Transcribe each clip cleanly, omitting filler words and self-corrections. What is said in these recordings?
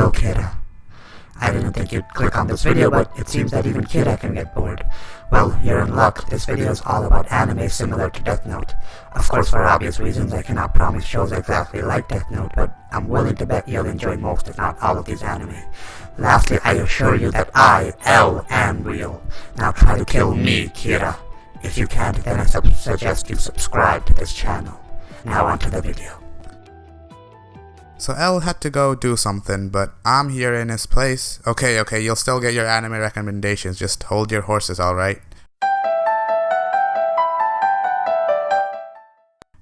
Hello, Kira. I didn't think you'd click on this video, but it seems that even Kira can get bored. Well, you're in luck. This video is all about anime similar to Death Note. Of course, for obvious reasons, I cannot promise shows exactly like Death Note, but I'm willing to bet you'll enjoy most, if not all, of these anime. Lastly, I assure you that I, L, am real. Now try to kill me, Kira. If you can't, then I suggest you subscribe to this channel. Now on to the video. So L had to go do something, but I'm here in his place. Okay, you'll still get your anime recommendations, just hold your horses, alright?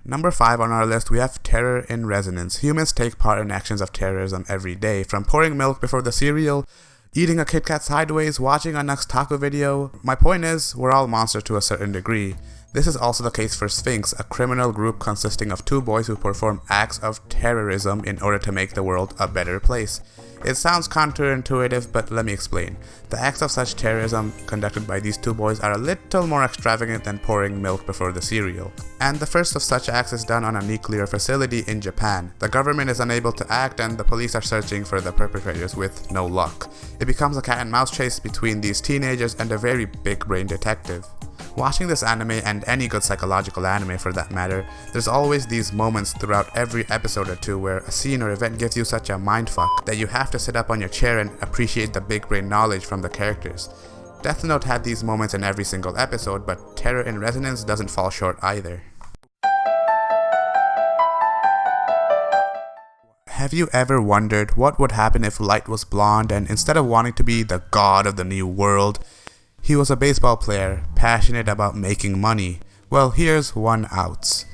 Number 5 on our list, we have Terror in Resonance. Humans take part in actions of terrorism every day, from pouring milk before the cereal, eating a Kit Kat sideways, watching a Nux Taco video. My point is, we're all monsters to a certain degree. This is also the case for Sphinx, a criminal group consisting of 2 boys who perform acts of terrorism in order to make the world a better place. It sounds counterintuitive, but let me explain. The acts of such terrorism conducted by these 2 boys are a little more extravagant than pouring milk before the cereal. And the first of such acts is done on a nuclear facility in Japan. The government is unable to act and the police are searching for the perpetrators with no luck. It becomes a cat and mouse chase between these teenagers and a very big brain detective. Watching this anime, and any good psychological anime for that matter, there's always these moments throughout every episode or two where a scene or event gives you such a mindfuck that you have to sit up on your chair and appreciate the big brain knowledge from the characters. Death Note had these moments in every single episode, but Terror in Resonance doesn't fall short either. Have you ever wondered what would happen if Light was blonde and instead of wanting to be the god of the new world, he was a baseball player, passionate about making money? Well, here's one outs.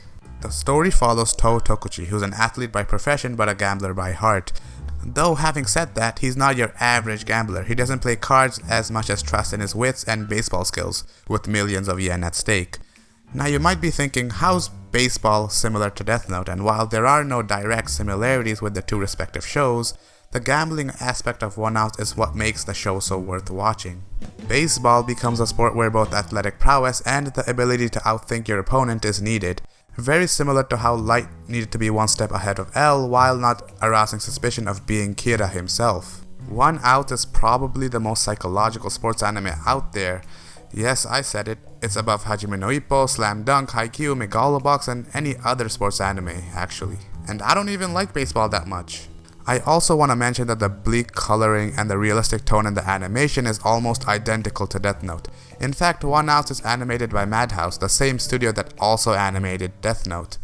The story follows Toho Tokuchi, who's an athlete by profession but a gambler by heart. Though having said that, he's not your average gambler. He doesn't play cards as much as trust in his wits and baseball skills, with millions of yen at stake. Now you might be thinking, how's baseball similar to Death Note? And while there are no direct similarities with the 2 respective shows, the gambling aspect of One Out is what makes the show so worth watching. Baseball becomes a sport where both athletic prowess and the ability to outthink your opponent is needed, very similar to how Light needed to be one step ahead of L while not arousing suspicion of being Kira himself. One Out is probably the most psychological sports anime out there. Yes, I said it, it's above Hajime no Ippo, Slam Dunk, Haikyuu, Megalobox, and any other sports anime, actually. And I don't even like baseball that much. I also want to mention that the bleak coloring and the realistic tone in the animation is almost identical to Death Note. In fact, One Out is animated by Madhouse, the same studio that also animated Death Note.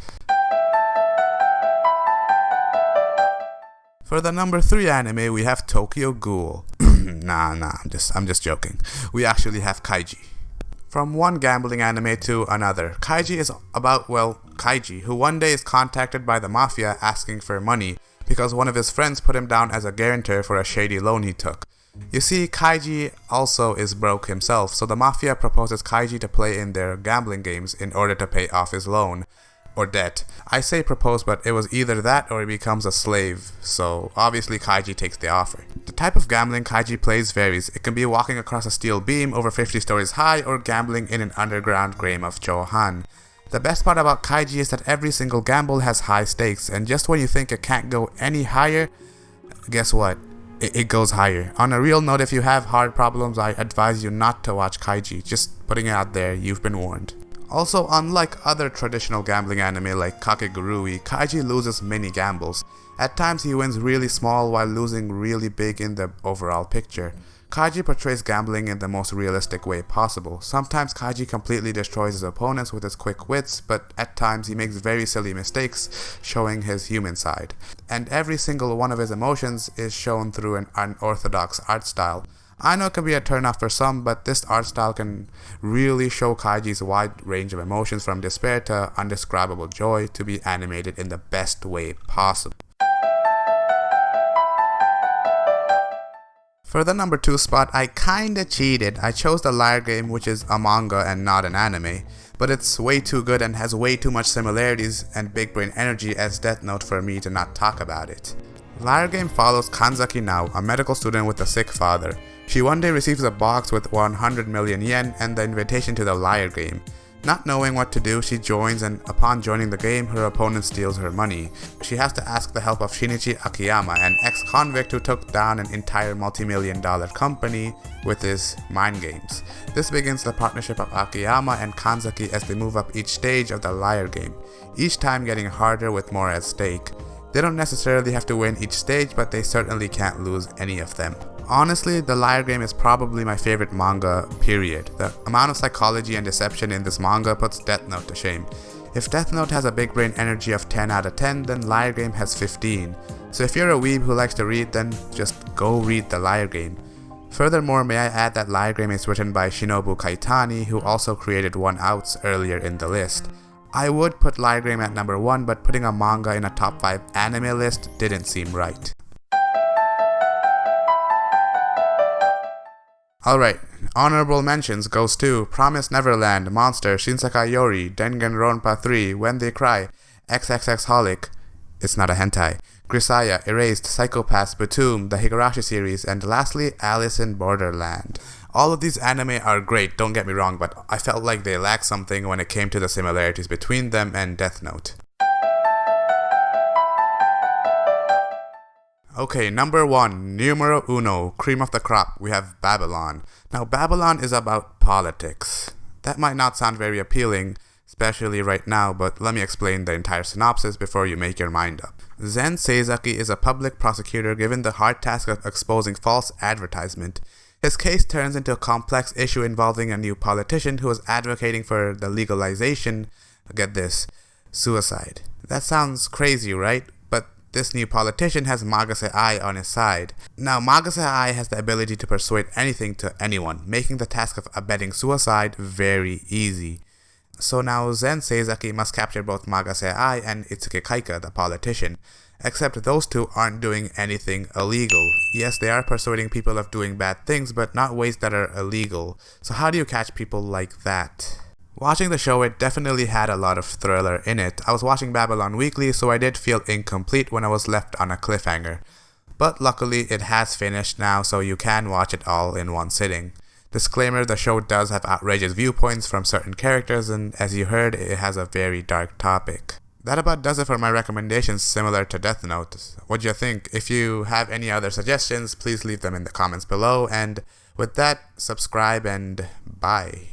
For the number 3 anime, we have Tokyo Ghoul. I'm just joking. We actually have Kaiji. From one gambling anime to another, Kaiji is about, Kaiji, who one day is contacted by the mafia asking for money, because one of his friends put him down as a guarantor for a shady loan he took. You see, Kaiji also is broke himself, so the mafia proposes Kaiji to play in their gambling games in order to pay off his loan, or debt. I say propose, but it was either that or he becomes a slave, so obviously Kaiji takes the offer. The type of gambling Kaiji plays varies. It can be walking across a steel beam over 50 stories high or gambling in an underground game of Chohan. The best part about Kaiji is that every single gamble has high stakes, and just when you think it can't go any higher, guess what? It goes higher. On a real note, if you have heart problems, I advise you not to watch Kaiji. Just putting it out there, you've been warned. Also, unlike other traditional gambling anime like Kakegurui, Kaiji loses many gambles. At times he wins really small while losing really big in the overall picture. Kaiji portrays gambling in the most realistic way possible. Sometimes Kaiji completely destroys his opponents with his quick wits, but at times he makes very silly mistakes, showing his human side. And every single one of his emotions is shown through an unorthodox art style. I know it can be a turnoff for some, but this art style can really show Kaiji's wide range of emotions from despair to undescribable joy to be animated in the best way possible. For the number 2 spot, I kinda cheated. I chose the Liar Game, which is a manga and not an anime, but it's way too good and has way too much similarities and big brain energy as Death Note for me to not talk about it. Liar Game follows Kanzaki Nao, a medical student with a sick father. She one day receives a box with 100 million yen and the invitation to the Liar Game. Not knowing what to do, she joins, and upon joining the game, her opponent steals her money. She has to ask the help of Shinichi Akiyama, an ex-convict who took down an entire multi-million-dollar company with his mind games. This begins the partnership of Akiyama and Kanzaki as they move up each stage of the liar game, each time getting harder with more at stake. They don't necessarily have to win each stage, but they certainly can't lose any of them. Honestly, the liar game is probably my favorite manga, period. The amount of psychology and deception in this manga puts Death Note to shame. If Death Note has a big brain energy of 10 out of 10, then Liar Game has 15. So if you're a weeb who likes to read, then just go read the Liar Game. Furthermore, may I add that Liar Game is written by Shinobu Kaitani, who also created One Outs earlier in the list. I would put Liar Game at number 1, but putting a manga in a top 5 anime list didn't seem right. Alright, honorable mentions goes to Promised Neverland, Monster, Shinsekai Yori, Danganronpa 3, When They Cry, XXX Holic, it's not a hentai, Grisaya, Erased, Psychopaths, Batum, the Higurashi series, and lastly, Alice in Borderland. All of these anime are great, don't get me wrong, but I felt like they lacked something when it came to the similarities between them and Death Note. Okay, number 1, numero uno, cream of the crop, we have Babylon. Now, Babylon is about politics. That might not sound very appealing, especially right now, but let me explain the entire synopsis before you make your mind up. Zen Seizaki is a public prosecutor given the hard task of exposing false advertisement. His case turns into a complex issue involving a new politician who is advocating for the legalization, get this, suicide. That sounds crazy, right? This new politician has Magase Ai on his side. Now, Magase Ai has the ability to persuade anything to anyone, making the task of abetting suicide very easy. So now Zen Seizaki must capture both Magase Ai and Itsuki Kaika, the politician. Except those two aren't doing anything illegal. Yes, they are persuading people of doing bad things, but not ways that are illegal. So how do you catch people like that? Watching the show, it definitely had a lot of thriller in it. I was watching Babylon weekly, so I did feel incomplete when I was left on a cliffhanger. But luckily, it has finished now, so you can watch it all in one sitting. Disclaimer, the show does have outrageous viewpoints from certain characters, and as you heard, it has a very dark topic. That about does it for my recommendations similar to Death Note. What do you think? If you have any other suggestions, please leave them in the comments below, and with that, subscribe and bye.